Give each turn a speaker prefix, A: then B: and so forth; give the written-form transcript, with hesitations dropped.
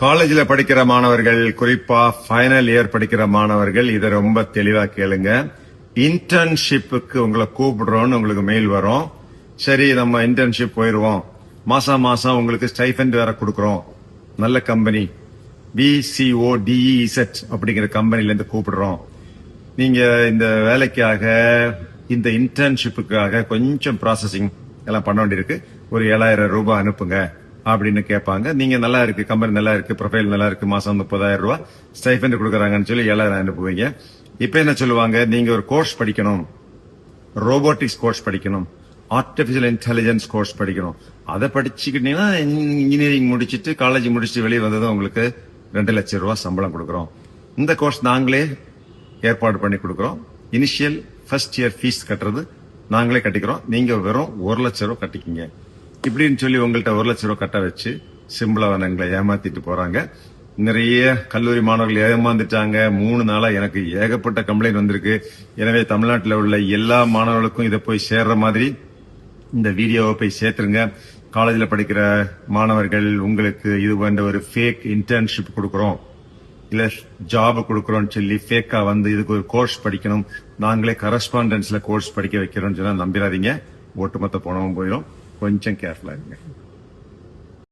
A: காலேஜ்ல படிக்கிற மாணவர்கள், குறிப்பா ஃபைனல் இயர் படிக்கிற மாணவர்கள் இதை ரொம்ப தெளிவா கேளுங்க. இன்டர்ன்ஷிப்புக்கு உங்களை கூப்பிடுறோம்னு உங்களுக்கு மெயில் வரும். சரி, நம்ம இன்டர்ன்ஷிப் போயிருவோம். மாசம் மாசம் உங்களுக்கு ஸ்டைஃபண்ட் வேற கொடுக்கறோம். நல்ல கம்பெனி BCODEZ அப்படிங்கிற கம்பெனில இருந்து கூப்பிடுறோம். நீங்க இந்த வேலைக்காக, இந்த இன்டர்ன்ஷிப்புக்காக கொஞ்சம் ப்ராசஸிங் எல்லாம் பண்ண வேண்டியிருக்கு. ஒரு 7,000 ரூபாய் அனுப்புங்க அப்படின்னு கேட்பாங்க. நீங்க நல்லா இருக்கு, கம்பெனி நல்லா இருக்கு, ப்ரொஃபைல் நல்லா இருக்கு, மாசம் 30,000 ரூபாய் ஸ்டைஃபண்ட் கொடுக்கறாங்கன்னு சொல்லி 7,000 அனுப்புவீங்க. இப்ப என்ன சொல்லுவாங்க, நீங்க ஒரு கோர்ஸ் படிக்கணும், ரோபோட்டிக்ஸ் கோர்ஸ் படிக்கணும், ஆர்டிபிஷியல் இன்டெலிஜென்ஸ் கோர்ஸ் படிக்கணும். அதை படிச்சுக்கிட்டீங்கன்னா இன்ஜினியரிங் முடிச்சுட்டு காலேஜ் முடிச்சுட்டு வெளியே வந்ததும் உங்களுக்கு 2 லட்சம் ரூபாய் சம்பளம் கொடுக்கறோம். இந்த கோர்ஸ் நாங்களே ஏற்பாடு பண்ணி கொடுக்கறோம். இனிஷியல் ஃபர்ஸ்ட் இயர் ஃபீஸ் கட்டுறது நாங்களே கட்டிக்கிறோம். நீங்க வெறும் 1 லட்சம் ரூபாய் கட்டிக்கிங்க இப்படின்னு சொல்லி உங்கள்கிட்ட 1 லட்சம் ரூபாய் கட்ட வச்சு சிம்பிளாவனங்களை ஏமாத்திட்டு போறாங்க. நிறைய கல்லூரி மாணவர்கள் ஏமாந்துட்டாங்க. 3 நாளா எனக்கு ஏகப்பட்ட கம்ப்ளைண்ட் வந்திருக்கு. எனவே தமிழ்நாட்டில் உள்ள எல்லா மாணவர்களுக்கும் இதை போய் சேர்ற மாதிரி இந்த வீடியோவை போய் சேர்த்துருங்க. காலேஜில் படிக்கிற மாணவர்கள், உங்களுக்கு இது போன்ற ஒரு ஃபேக் இன்டர்ன்ஷிப் கொடுக்கறோம், இல்ல ஜாப் கொடுக்கறோம்னு சொல்லி ஃபேக்கா வந்து இதுக்கு ஒரு கோர்ஸ் படிக்கணும், நாங்களே கரஸ்பாண்டன்ஸ்ல கோர்ஸ் படிக்க வைக்கிறோம்னு சொன்னா நம்பிடாதீங்க. ஒட்டுமொத்த பணமும் போயிடும். கொஞ்சம் கேர்ஃபுல்லா இருங்க.